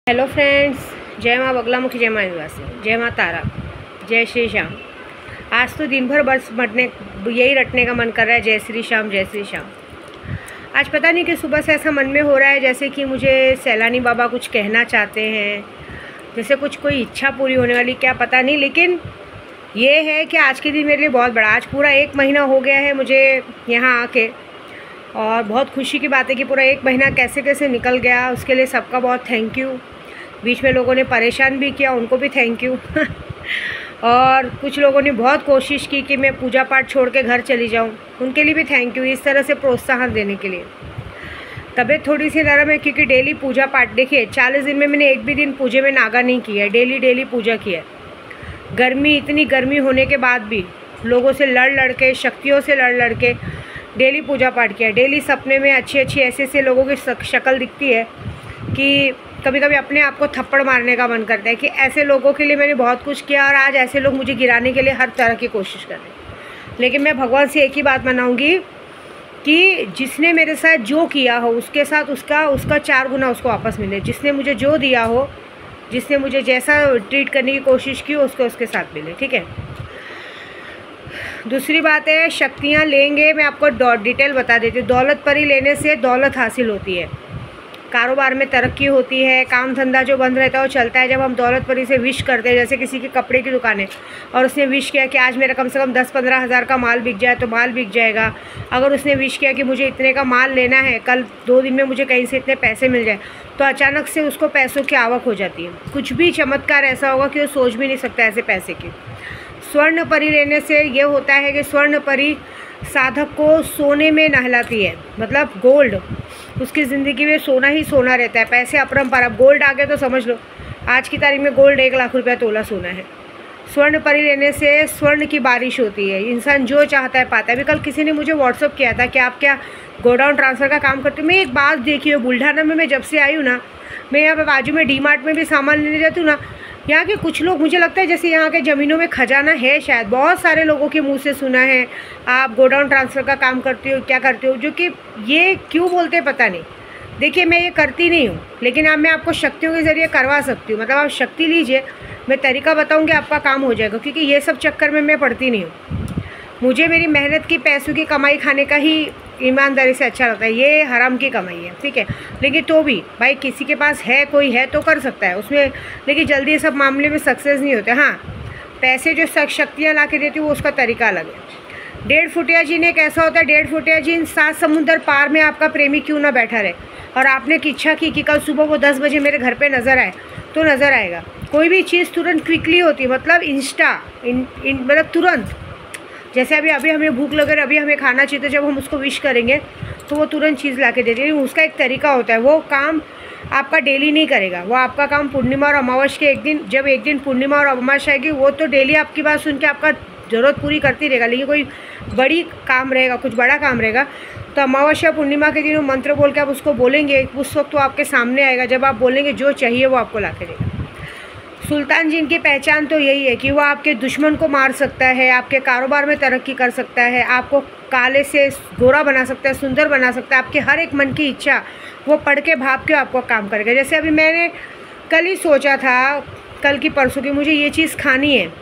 Hello friends, जय माँ बगलामुखी, जय माँ निवासी, जय माँ तारा, जय श्री श्याम। आज तो दिन भर बस यही रटने का मन कर रहा है, जय श्री श्याम जय श्री श्याम। आज पता नहीं कि सुबह से ऐसा मन में हो रहा है जैसे कि मुझे सैलानी बाबा कुछ कहना चाहते हैं, जैसे कुछ कोई इच्छा पूरी होने वाली, क्या पता नहीं। लेकिन ये है कि आज के दिन मेरे लिए बहुत बड़ा, आज पूरा 1 महीना हो गया है मुझे यहाँ आके, और बहुत खुशी की बात है कि पूरा 1 महीना कैसे कैसे निकल गया। उसके लिए सबका बहुत थैंक यू। बीच में लोगों ने परेशान भी किया, उनको भी थैंक यू। और कुछ लोगों ने बहुत कोशिश की कि मैं पूजा पाठ छोड़ के घर चली जाऊं, उनके लिए भी थैंक यू, इस तरह से प्रोत्साहन देने के लिए। तबीयत थोड़ी सी नरम है क्योंकि डेली पूजा पाठ, देखिए 40 दिन में मैंने एक भी दिन पूजे में नागा नहीं किया है, डेली पूजा किया है। गर्मी, इतनी गर्मी होने के बाद भी लोगों से लड़ के, शक्तियों से लड़ के डेली पूजा पाठ किया। डेली सपने में अच्छी ऐसे लोगों की शक्ल दिखती है कि कभी कभी अपने आप को थप्पड़ मारने का मन करता है कि ऐसे लोगों के लिए मैंने बहुत कुछ किया और आज ऐसे लोग मुझे गिराने के लिए हर तरह की कोशिश कर रहे हैं। लेकिन मैं भगवान से एक ही बात मनाऊंगी कि जिसने मेरे साथ जो किया हो उसके साथ उसका 4 गुना उसको वापस मिले। जिसने मुझे जो दिया हो, जिसने मुझे जैसा ट्रीट करने की कोशिश की, उसको उसके साथ मिले, ठीक है। दूसरी बात है, शक्तियाँ लेंगे, मैं आपको डिटेल बता देती हूँ। दौलत परी लेने से दौलत हासिल होती है, कारोबार में तरक्की होती है, काम धंधा जो बंद रहता है वो चलता है। जब हम दौलत परी से विश करते हैं, जैसे किसी की कपड़े की दुकान है और उसने विश किया कि आज मेरा कम से कम 10-15 हज़ार का माल बिक जाए, तो माल बिक जाएगा। अगर उसने विश किया कि मुझे इतने का माल लेना है, कल 2 दिन में मुझे कहीं से इतने पैसे मिल जाए, तो अचानक से उसको पैसों की आवक हो जाती है। कुछ भी चमत्कार ऐसा होगा कि वो सोच भी नहीं सकता ऐसे पैसे की। स्वर्ण परी लेने से ये होता है कि स्वर्ण परी साधक को सोने में नहलाती है, मतलब गोल्ड, उसकी ज़िंदगी में सोना ही सोना रहता है, पैसे अपरंपार। अब गोल्ड आ गए तो समझ लो आज की तारीख में गोल्ड 1 लाख रुपया तोला सोना है। स्वर्ण परी लेने से स्वर्ण की बारिश होती है, इंसान जो चाहता है पाता है। अभी कल किसी ने मुझे व्हाट्सअप किया था कि आप क्या गोडाउन ट्रांसफ़र का काम करते हो। मैं एक बात देखी हूँ, बुल्ढाना में मैं जब से आई हूँ ना, मैं यहाँ पे बाजू में डी-मार्ट में भी सामान लेने जाती हूँ ना, यहाँ के कुछ लोग, मुझे लगता है जैसे यहाँ के ज़मीनों में खजाना है शायद। बहुत सारे लोगों के मुंह से सुना है आप गोडाउन ट्रांसफ़र का काम करते हो, क्या करते हो, जो कि ये क्यों बोलते हैं पता नहीं। देखिए मैं ये करती नहीं हूँ, लेकिन अब मैं आपको शक्तियों के ज़रिए करवा सकती हूँ। मतलब आप शक्ति लीजिए, मैं तरीका बताऊँगी, आपका काम हो जाएगा। क्योंकि ये सब चक्कर में मैं पड़ती नहीं हूँ। मुझे मेरी मेहनत की पैसों की कमाई खाने का ही ईमानदारी से अच्छा लगता है, ये हराम की कमाई है, ठीक है। लेकिन तो भी भाई किसी के पास है, कोई है तो कर सकता है उसमें, लेकिन जल्दी सब मामले में सक्सेस नहीं होते। हाँ, पैसे जो शक्तियाँ ला के देती हूँ वो उसका तरीका अलग है। 1.5 फुटिया जीन एक ऐसा होता है, 1.5 फुटिया जीन 7 समुंदर पार में आपका प्रेमी क्यों ना बैठा रहे, और आपने एक इच्छा की कि कल सुबह वो 10 बजे मेरे घर पे नज़र आए, तो नज़र आएगा। कोई भी चीज़ तुरंत क्विकली होती है, मतलब मतलब तुरंत। जैसे अभी हमें भूख लग रही है, अभी हमें खाना चाहिए, तो जब हम उसको विश करेंगे तो वो तुरंत चीज़ ला के देती है। उसका एक तरीका होता है, वो काम आपका डेली नहीं करेगा, वो आपका काम पूर्णिमा और अमावस्या के एक दिन, जब एक दिन पूर्णिमा और अमावस्या आएगी, वो तो डेली आपकी बात सुन के आपका ज़रूरत पूरी करती रहेगा। लेकिन कोई बड़ी काम रहेगा, कुछ बड़ा काम रहेगा, तो अमावस्या पूर्णिमा के दिन वो मंत्र बोल के आप उसको बोलेंगे, उस वक्त वो आपके सामने आएगा। जब आप बोलेंगे जो चाहिए वो आपको ला के देगा। सुल्तान जिन की पहचान तो यही है कि वो आपके दुश्मन को मार सकता है, आपके कारोबार में तरक्की कर सकता है, आपको काले से गोरा बना सकता है, सुंदर बना सकता है। आपके हर एक मन की इच्छा वो पढ़ के भाप के आपको काम करेगा। जैसे अभी मैंने कल ही सोचा था, कल की परसों की, मुझे ये चीज़ खानी है,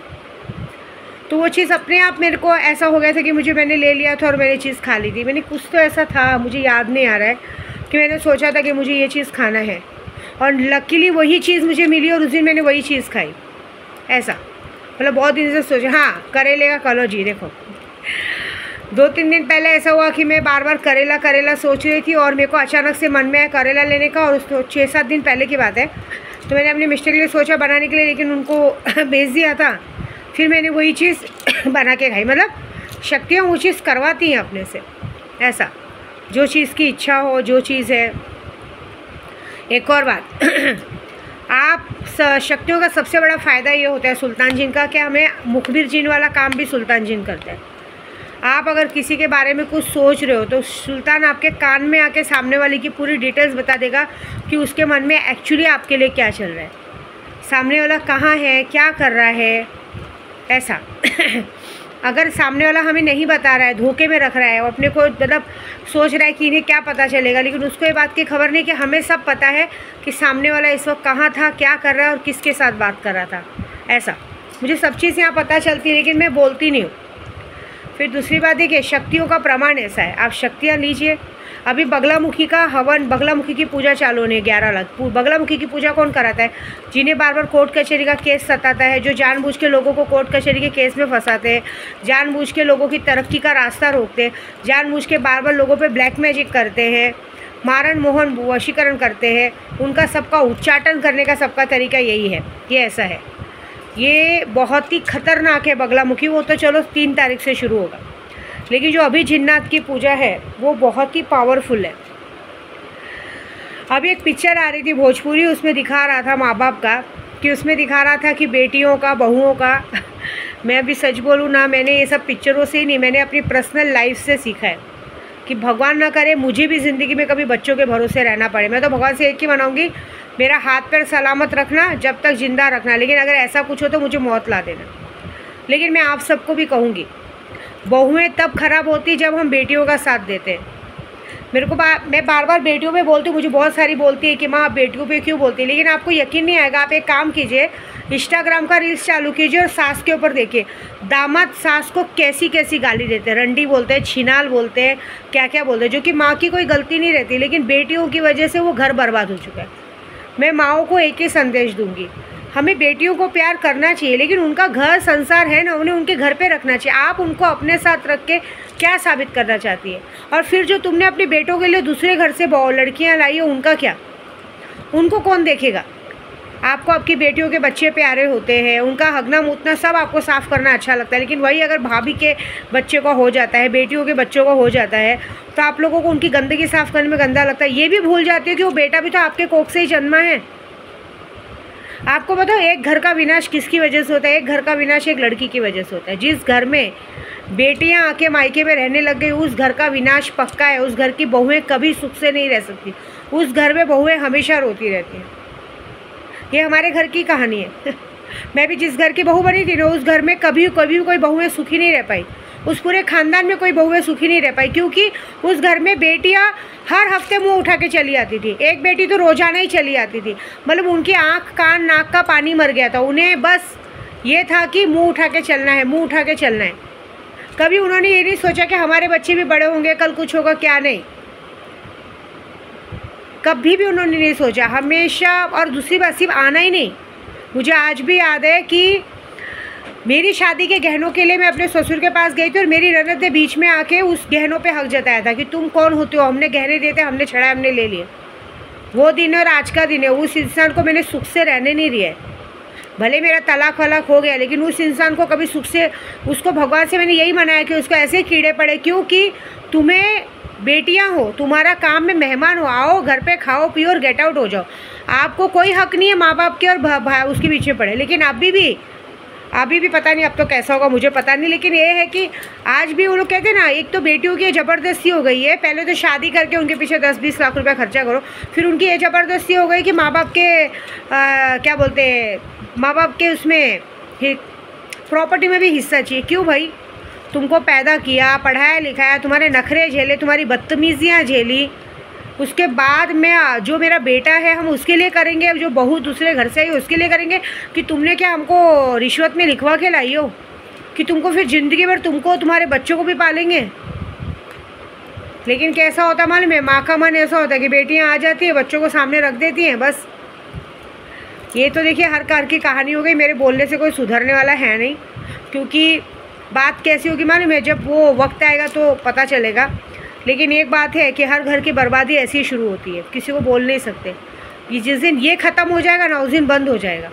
तो वो चीज़ अपने आप मेरे को ऐसा हो गया था कि मैंने ले लिया था और मैंने चीज़ खा ली थी। मैंने कुछ तो ऐसा था, मुझे याद नहीं आ रहा है, कि मैंने सोचा था कि मुझे ये चीज़ खाना है, और लकीली वही चीज़ मुझे मिली और उस दिन मैंने वही चीज़ खाई। ऐसा मतलब बहुत दिन से सोचा। हाँ, करेले का कलौजी, देखो 2-3 दिन पहले ऐसा हुआ कि मैं बार बार करेला सोच रही थी, और मेरे को अचानक से मन में आया करेला लेने का, और उसको 6-7 दिन पहले की बात है। तो मैंने अपने मिस्टर के लिए सोचा बनाने के लिए, लेकिन उनको भेज दिया था। फिर मैंने वही चीज़ बना के खाई। मतलब शक्तियाँ वो चीज़ करवाती हैं अपने से, ऐसा जो चीज़ की इच्छा हो, जो चीज़ है। एक और बात, आप शक्तियों का सबसे बड़ा फ़ायदा ये होता है सुल्तान जिन का, कि हमें मुखबिर जिन वाला काम भी सुल्तान जिन करते हैं। आप अगर किसी के बारे में कुछ सोच रहे हो तो सुल्तान आपके कान में आके सामने वाले की पूरी डिटेल्स बता देगा कि उसके मन में एक्चुअली आपके लिए क्या चल रहा है, सामने वाला कहाँ है, क्या कर रहा है, ऐसा। अगर सामने वाला हमें नहीं बता रहा है, धोखे में रख रहा है, और अपने को मतलब सोच रहा है कि इन्हें क्या पता चलेगा, लेकिन उसको ये बात की खबर नहीं कि हमें सब पता है कि सामने वाला इस वक्त कहाँ था, क्या कर रहा है और किसके साथ बात कर रहा था। ऐसा मुझे सब चीज़ यहाँ पता चलती है, लेकिन मैं बोलती नहीं हूँ। फिर दूसरी बात है कि शक्तियों का प्रमाण ऐसा है, आप शक्तियाँ लीजिए। अभी बगलामुखी का हवन, बगलामुखी की पूजा चालू होने 11 लाख। बगलामुखी की पूजा कौन कराता है? जिन्हें बार बार कोर्ट कचहरी का केस सताता है, जो जानबूझ के लोगों को कोर्ट कचहरी के केस में फंसाते हैं, जानबूझ के लोगों की तरक्की का रास्ता रोकते हैं, जानबूझ के बार बार लोगों पे ब्लैक मैजिक करते हैं, मारण मोहन वशीकरण करते हैं। उनका सबका उच्चाटन करने का सबका तरीका यही है। ये ऐसा है, ये बहुत ही खतरनाक है बगलामुखी। वो तो चलो 3 तारीख से शुरू होगा, लेकिन जो अभी जिन्नात की पूजा है वो बहुत ही पावरफुल है। अभी एक पिक्चर आ रही थी भोजपुरी, उसमें दिखा रहा था माँ बाप का, कि उसमें दिखा रहा था कि बेटियों का, बहुओं का मैं अभी सच बोलूँ ना, मैंने ये सब पिक्चरों से ही नहीं, मैंने अपनी पर्सनल लाइफ से सीखा है कि भगवान ना करे मुझे भी ज़िंदगी में कभी बच्चों के भरोसे रहना पड़े। मैं तो भगवान से एक ही मनाऊँगी, मेरा हाथ पैर सलामत रखना, जब तक ज़िंदा रखना, लेकिन अगर ऐसा कुछ हो तो मुझे मौत ला देना। लेकिन मैं आप सबको भी कहूँगी, बहुएं तब खराब होती जब हम बेटियों का साथ देते हैं। मेरे को मैं बार बार बेटियों पे बोलती हूँ, मुझे बहुत सारी बोलती है कि माँ आप बेटियों पे क्यों बोलती है, लेकिन आपको यकीन नहीं आएगा। आप एक काम कीजिए, इंस्टाग्राम का रील्स चालू कीजिए और सास के ऊपर देखिए, दामाद सास को कैसी कैसी गाली देते हैं, रंडी बोलते हैं, छिनाल बोलते हैं, क्या क्या बोलते हैं, जो कि माँ की कोई गलती नहीं रहती, लेकिन बेटियों की वजह से वो घर बर्बाद हो चुका है। मैं माँओं को एक ही संदेश दूँगी, हमें बेटियों को प्यार करना चाहिए, लेकिन उनका घर संसार है ना, उन्हें उनके घर पे रखना चाहिए। आप उनको अपने साथ रख के क्या साबित करना चाहती है? और फिर जो तुमने अपने बेटों के लिए दूसरे घर से लड़कियां लाई हो, उनका क्या? उनको कौन देखेगा? आपको आपकी बेटियों के बच्चे प्यारे होते हैं, उनका हगना मूतना सब आपको साफ़ करना अच्छा लगता है, लेकिन वही अगर भाभी के बच्चे को हो जाता है, बेटियों के बच्चों को हो जाता है, तो आप लोगों को उनकी गंदगी साफ़ करने में गंदा लगता है। ये भी भूल जाती है कि वो बेटा भी तो आपके कोख से ही जन्मा है। आपको बताओ, एक घर का विनाश किसकी वजह से होता है? एक घर का विनाश एक लड़की की वजह से होता है। जिस घर में बेटियां आके मायके में रहने लग गई, उस घर का विनाश पक्का है। उस घर की बहुएं कभी सुख से नहीं रह सकती, उस घर में बहुएं हमेशा रोती रहती हैं। ये हमारे घर की कहानी है। मैं भी जिस घर की बहू बनी थी ना, उस घर में कभी कोई बहुएं सुखी नहीं रह पाई, उस पूरे ख़ानदान में कोई बहुएं सुखी नहीं रह पाई, क्योंकि उस घर में बेटियां हर हफ्ते मुंह उठा के चली आती थी। एक बेटी तो रोज़ाना ही चली आती थी, मतलब उनकी आँख कान नाक का पानी मर गया था। उन्हें बस ये था कि मुंह उठा के चलना है, मुंह उठा के चलना है। कभी उन्होंने ये नहीं सोचा कि हमारे बच्चे भी बड़े होंगे, कल कुछ होगा, क्या नहीं, कभी भी उन्होंने नहीं सोचा। हमेशा, और दूसरी बात सिर्फ आना ही नहीं, मुझे आज भी याद है कि मेरी शादी के गहनों के लिए मैं अपने ससुर के पास गई थी और मेरी ननद ने बीच में आके उस गहनों पे हक जताया था कि तुम कौन होते हो, हमने गहने देते, हमने छड़ा, हमने ले लिए। वो दिन और आज का दिन है। उस इंसान को मैंने सुख से रहने नहीं दिया है, भले मेरा तलाक वलाक हो गया, लेकिन उस इंसान को कभी सुख से, उसको भगवान से मैंने यही मनाया कि उसको ऐसे कीड़े पड़े, क्योंकि तुम्हें बेटियां हो, तुम्हारा काम में मेहमान हो, आओ घर पे खाओ पियो और गेट आउट हो जाओ। आपको कोई हक नहीं है माँ बाप के और उसके पीछे पड़े। लेकिन अभी भी पता नहीं अब तो कैसा होगा, मुझे पता नहीं, लेकिन ये है कि आज भी वो लोग कहते हैं ना, एक तो बेटियों की ज़बरदस्ती हो गई है। पहले तो शादी करके उनके पीछे 10-20 लाख रुपया खर्चा करो, फिर उनकी ये ज़बरदस्ती हो गई कि माँ बाप के क्या बोलते हैं, माँ बाप के उसमें प्रॉपर्टी में भी हिस्सा चाहिए। क्यों भाई? तुमको पैदा किया, पढ़ाया लिखाया, तुम्हारे नखरे झेले, तुम्हारी बदतमीजियाँ झेली, उसके बाद में जो मेरा बेटा है हम उसके लिए करेंगे, जो बहू दूसरे घर से आई उसके लिए करेंगे, कि तुमने क्या हमको रिश्वत में लिखवा के लाई हो कि तुमको फिर ज़िंदगी भर तुमको तुम्हारे बच्चों को भी पालेंगे। लेकिन कैसा होता मालूम है, माँ का मन ऐसा होता है कि बेटियाँ आ जाती है, बच्चों को सामने रख देती हैं, बस। ये तो देखिए हर घर की कहानी हो गई। मेरे बोलने से कोई सुधरने वाला है नहीं, क्योंकि बात कैसी होगी मालूम है, जब वो वक्त आएगा तो पता चलेगा। लेकिन एक बात है कि हर घर की बर्बादी ऐसी ही शुरू होती है, किसी को बोल नहीं सकते। ये जिस दिन ये ख़त्म हो जाएगा ना, उस दिन बंद हो जाएगा।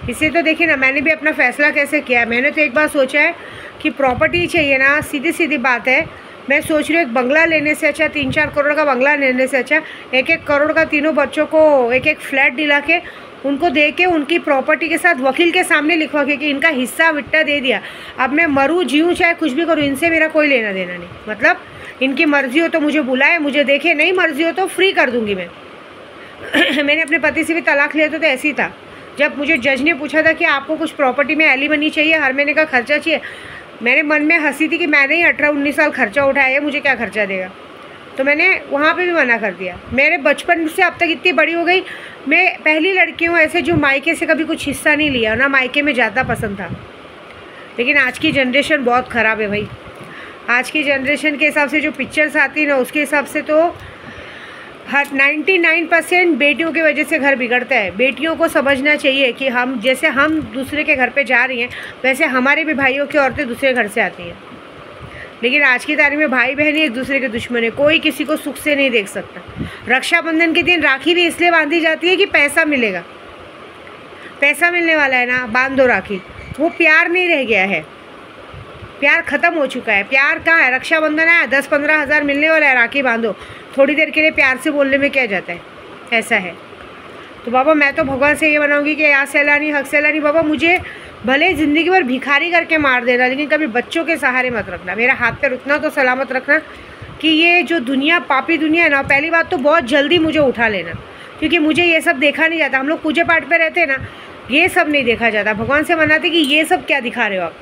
इससे तो देखिए ना, मैंने भी अपना फ़ैसला कैसे किया है। मैंने तो एक बार सोचा है कि प्रॉपर्टी चाहिए ना, सीधी सीधी बात है। मैं सोच रही हूँ एक बंगला लेने से अच्छा, 3-4 करोड़ का बंगला लेने से अच्छा 1-1 करोड़ का तीनों बच्चों को एक फ्लैट दिला के उनको दे के उनकी प्रॉपर्टी के साथ वकील के सामने लिखवा के कि इनका हिस्सा विट्टा दे दिया, अब मैं मरूँ जीऊँ चाहे कुछ भी करूँ, इनसे मेरा कोई लेना देना नहीं। मतलब इनकी मर्ज़ी हो तो मुझे बुलाए, मुझे देखे, नहीं मर्ज़ी हो तो फ्री कर दूँगी मैं। मैंने अपने पति से भी तलाक लिया तो ऐसे ही था, जब मुझे जज ने पूछा था कि आपको कुछ प्रॉपर्टी में एलिमनी चाहिए, हर महीने का खर्चा चाहिए, मेरे मन में हंसी थी कि मैंने ही 18-19 साल खर्चा उठाया है, मुझे क्या खर्चा देगा। तो मैंने वहाँ पे भी मना कर दिया। मेरे बचपन से अब तक इतनी बड़ी हो गई, मैं पहली लड़की हूँ ऐसे जो मायके से कभी कुछ हिस्सा नहीं लिया, ना मायके में ज़्यादा पसंद था। लेकिन आज की जनरेशन बहुत ख़राब है भाई। आज की जनरेशन के हिसाब से जो पिक्चर्स आती है ना, उसके हिसाब से तो हर 99% बेटियों की वजह से घर बिगड़ता है। बेटियों को समझना चाहिए कि हम जैसे हम दूसरे के घर पे जा रही हैं, वैसे हमारे भी भाइयों की औरतें दूसरे घर से आती हैं। लेकिन आज की तारीख में भाई बहन ही एक दूसरे के दुश्मन है, कोई किसी को सुख से नहीं देख सकता। रक्षाबंधन के दिन राखी भी इसलिए बांधी जाती है कि पैसा मिलेगा, पैसा मिलने वाला है ना, बांध दो राखी। वो प्यार नहीं रह गया है, प्यार ख़त्म हो चुका है। प्यार कहाँ है? रक्षाबंधन है, 10-15 हज़ार मिलने वाला है, राखी बांधो। थोड़ी देर के लिए प्यार से बोलने में क्या जाता है, ऐसा है। तो बाबा मैं तो भगवान से ये बनाऊंगी कि या सैलानी हक सैलानी, बाबा मुझे भले ज़िंदगी भर भिखारी करके मार देना, लेकिन कभी बच्चों के सहारे मत रखना। मेरा हाथ पैर उतना तो सलामत रखना कि ये जो दुनिया, पापी दुनिया है ना, पहली बात तो बहुत जल्दी मुझे उठा लेना, क्योंकि मुझे ये सब देखा नहीं जाता। हम लोग पूजे पाठ पे रहते हैं ना, ये सब नहीं देखा जाता। भगवान से मनाते कि ये सब क्या दिखा रहे हो आप।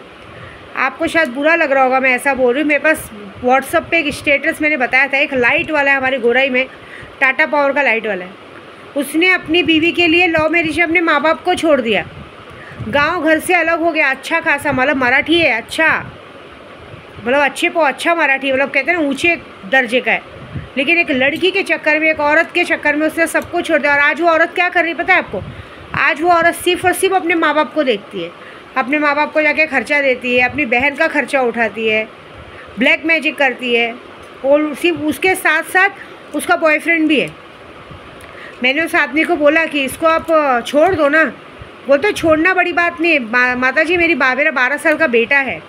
आपको शायद बुरा लग रहा होगा मैं ऐसा बोल रही हूँ। मेरे पास व्हाट्सअप पे एक स्टेटस मैंने बताया था, एक लाइट वाला है हमारे गोराई में, टाटा पावर का लाइट वाला है। उसने अपनी बीवी के लिए लव मैरिज में अपने माँ बाप को छोड़ दिया, गांव घर से अलग हो गया, अच्छा खासा, मतलब मराठी है, अच्छा मतलब अच्छे को अच्छा मराठी, मतलब कहते हैं ना ऊँचे दर्जे का है। लेकिन एक लड़की के चक्कर में, एक औरत के चक्कर में उसने सब कुछ छोड़ दिया। और आज वो औरत क्या कर रही है पता है आपको? आज वो औरत सिर्फ और सिर्फ अपने माँ बाप को देखती है, अपने माँ बाप को जाके खर्चा देती है, अपनी बहन का खर्चा उठाती है, ब्लैक मैजिक करती है, और सिर्फ उसके साथ साथ उसका बॉयफ्रेंड भी है। मैंने उस आदमी को बोला कि इसको आप छोड़ दो ना। बोलते छोड़ना बड़ी बात नहीं है माता जी, मेरी मेरा 12 साल का बेटा है,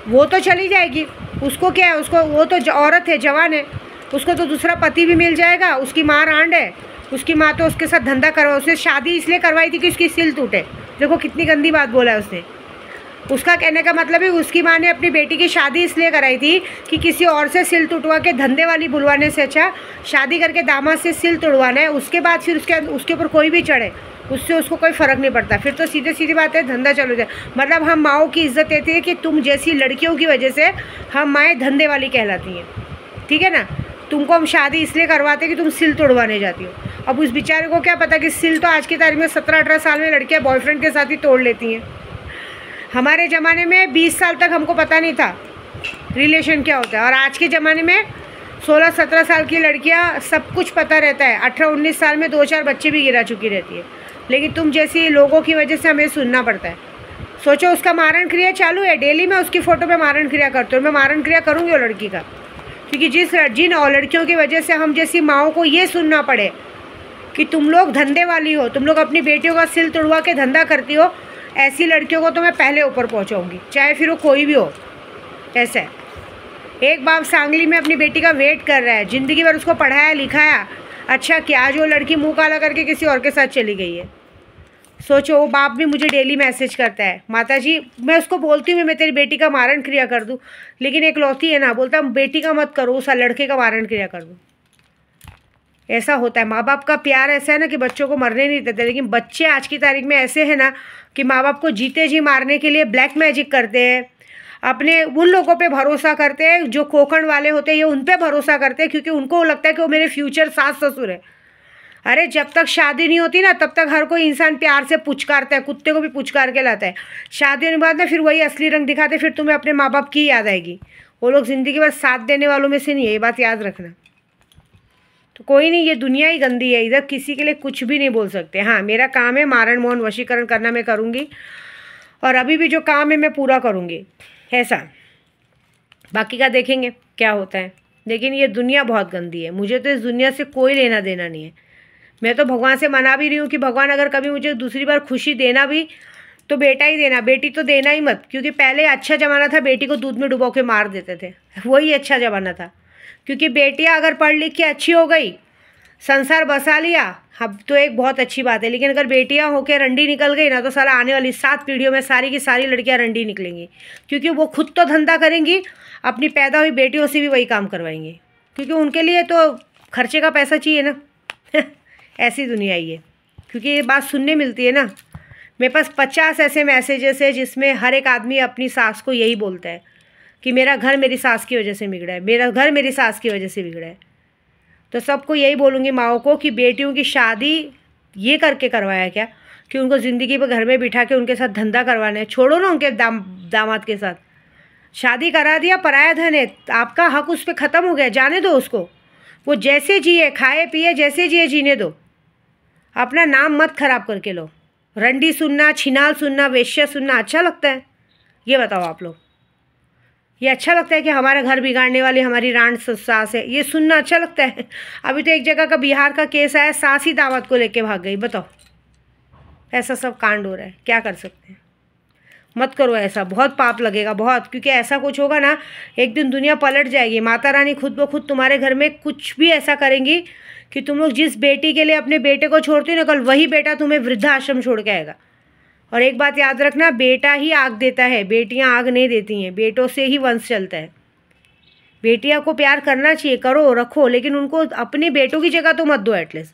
वो तो चली जाएगी, उसको क्या है, उसको वो तो औरत है, जवान है, उसको तो दूसरा पति भी मिल जाएगा। उसकी माँ रांड है, उसकी माँ तो उसके साथ धंधा करवा, उसने शादी इसलिए करवाई थी कि उसकी सिल टूटे। देखो कितनी गंदी बात बोला है उसने। उसका कहने का मतलब है उसकी माँ ने अपनी बेटी की शादी इसलिए कराई थी कि किसी और से सिल तुड़वा के धंधे वाली बुलवाने से अच्छा शादी करके दामाद से सिल तुड़वाना है। उसके बाद फिर उसके ऊपर कोई भी चढ़े, उससे उसको कोई फ़र्क नहीं पड़ता। फिर तो सीधे सीधी बात है, धंधा चलो जाए। मतलब हम माओ की इज्जत देते हैं कि तुम जैसी लड़कियों की वजह से हम माएँ धंधे वाली कहलाती हैं, ठीक है ना। तुमको हम शादी इसलिए करवाते कि तुम सिल तोड़वाने जाती हो। अब उस बेचारे को क्या पता कि सिल तो आज की तारीख में 17-18 साल में लड़कियां बॉयफ्रेंड के साथ ही तोड़ लेती हैं। हमारे ज़माने में 20 साल तक हमको पता नहीं था रिलेशन क्या होता है, और आज के ज़माने में 16-17 साल की लड़कियां सब कुछ पता रहता है। 18-19 साल में 2-4 बच्चे भी गिरा चुकी रहती है। लेकिन तुम जैसी लोगों की वजह से हमें सुनना पड़ता है। सोचो उसका मारण क्रिया चालू है, डेली मैं उसकी फ़ोटो पे मारण क्रिया करती हूँ। मैं मारण क्रिया करूँगी वो लड़की का, क्योंकि जिन लड़कियों की वजह से हम जैसी माओं को ये सुनना पड़े कि तुम लोग धंधे वाली हो, तुम लोग अपनी बेटियों का सिल तुड़वा के धंधा करती हो, ऐसी लड़कियों को तो मैं पहले ऊपर पहुंचाऊंगी, चाहे फिर वो कोई भी हो। ऐसा है, एक बाप सांगली में अपनी बेटी का वेट कर रहा है, ज़िंदगी भर उसको पढ़ाया लिखाया, अच्छा कि आज वो लड़की मुंह काला करके किसी और के साथ चली गई है। सोचो वो बाप भी मुझे डेली मैसेज करता है, माता जी मैं उसको बोलती हूँ मैं तेरी बेटी का मारण क्रिया कर दूँ, लेकिन एक लौती है ना, बोलता बेटी का मत करो, उस लड़के का मारण क्रिया कर दूँ। ऐसा होता है, माँ बाप का प्यार ऐसा है ना कि बच्चों को मरने नहीं देते। लेकिन बच्चे आज की तारीख में ऐसे हैं ना कि माँ बाप को जीते जी मारने के लिए ब्लैक मैजिक करते हैं, अपने उन लोगों पे भरोसा करते हैं जो कोखण वाले होते हैं, ये उन पे भरोसा करते हैं क्योंकि उनको लगता है कि वो मेरे फ्यूचर सास ससुर है। अरे जब तक शादी नहीं होती ना तब तक हर कोई इंसान प्यार से पुचकारता है, कुत्ते को भी पुचकार के लाता है। शादी होने के बाद ना फिर वही असली रंग दिखाते, फिर तुम्हें अपने माँ बाप की याद आएगी। वो लोग ज़िंदगी भर साथ देने वालों में से नहीं है, ये बात याद रखना। तो कोई नहीं, ये दुनिया ही गंदी है, इधर किसी के लिए कुछ भी नहीं बोल सकते। हाँ मेरा काम है मारण मोहन वशीकरण करना, मैं करूँगी, और अभी भी जो काम है मैं पूरा करूँगी, ऐसा। बाकी का देखेंगे क्या होता है। लेकिन ये दुनिया बहुत गंदी है, मुझे तो इस दुनिया से कोई लेना देना नहीं है। मैं तो भगवान से मना भी रही हूँ कि भगवान अगर कभी मुझे दूसरी बार खुशी देना भी तो बेटा ही देना, बेटी तो देना ही मत। क्योंकि पहले अच्छा ज़माना था, बेटी को दूध में डुबो के मार देते थे, वही अच्छा ज़माना था। क्योंकि बेटियां अगर पढ़ लिख के अच्छी हो गई, संसार बसा लिया, अब तो एक बहुत अच्छी बात है। लेकिन अगर बेटियां होकर रंडी निकल गई ना तो साला आने वाली 7 पीढ़ियों में सारी की सारी लड़कियां रंडी निकलेंगी। क्योंकि वो खुद तो धंधा करेंगी, अपनी पैदा हुई बेटियों से भी वही काम करवाएंगी, क्योंकि उनके लिए तो खर्चे का पैसा चाहिए ना। ऐसी दुनिया ही है। क्योंकि ये बात सुनने मिलती है ना। मेरे पास 50 ऐसे मैसेजेस है जिसमें हर एक आदमी अपनी सास को यही बोलता है कि मेरा घर मेरी सास की वजह से बिगड़ा है, मेरा घर मेरी सास की वजह से बिगड़ा है। तो सबको यही बोलूँगी माओ को कि बेटियों की शादी ये करके करवाया क्या कि उनको ज़िंदगी पर घर में बिठा के उनके साथ धंधा करवाना है। छोड़ो ना उनके दामाद के साथ, शादी करा दिया, पराया धन है, आपका हक उस पर ख़त्म हो गया, जाने दो उसको। वो जैसे जिए, खाए पिए, जैसे जिए जीने दो, अपना नाम मत खराब करके लो। रंडी सुनना, छिनाल सुनना, वेश्या सुनना अच्छा लगता है? ये बताओ आप लोग, ये अच्छा लगता है कि हमारा घर बिगाड़ने वाली हमारी रांड सास है? ये सुनना अच्छा लगता है? अभी तो एक जगह का बिहार का केस आया, सास ही दामाद को लेके भाग गई। बताओ, ऐसा सब कांड हो रहा है, क्या कर सकते हैं? मत करो ऐसा, बहुत पाप लगेगा, बहुत। क्योंकि ऐसा कुछ होगा ना, एक दिन दुनिया पलट जाएगी। माता रानी खुद ब खुद तुम्हारे घर में कुछ भी ऐसा करेंगी कि तुम लोग जिस बेटी के लिए अपने बेटे को छोड़ते हो ना, कल वही बेटा तुम्हें वृद्धाश्रम छोड़ के आएगा। और एक बात याद रखना, बेटा ही आग देता है, बेटियां आग नहीं देती हैं। बेटों से ही वंश चलता है। बेटियां को प्यार करना चाहिए, करो, रखो, लेकिन उनको अपने बेटों की जगह तो मत दो। एटलीस्ट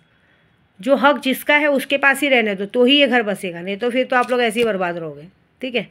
जो हक जिसका है उसके पास ही रहने दो, तो ही ये घर बसेगा, नहीं तो फिर तो आप लोग ऐसे ही बर्बाद रहोगे। ठीक है।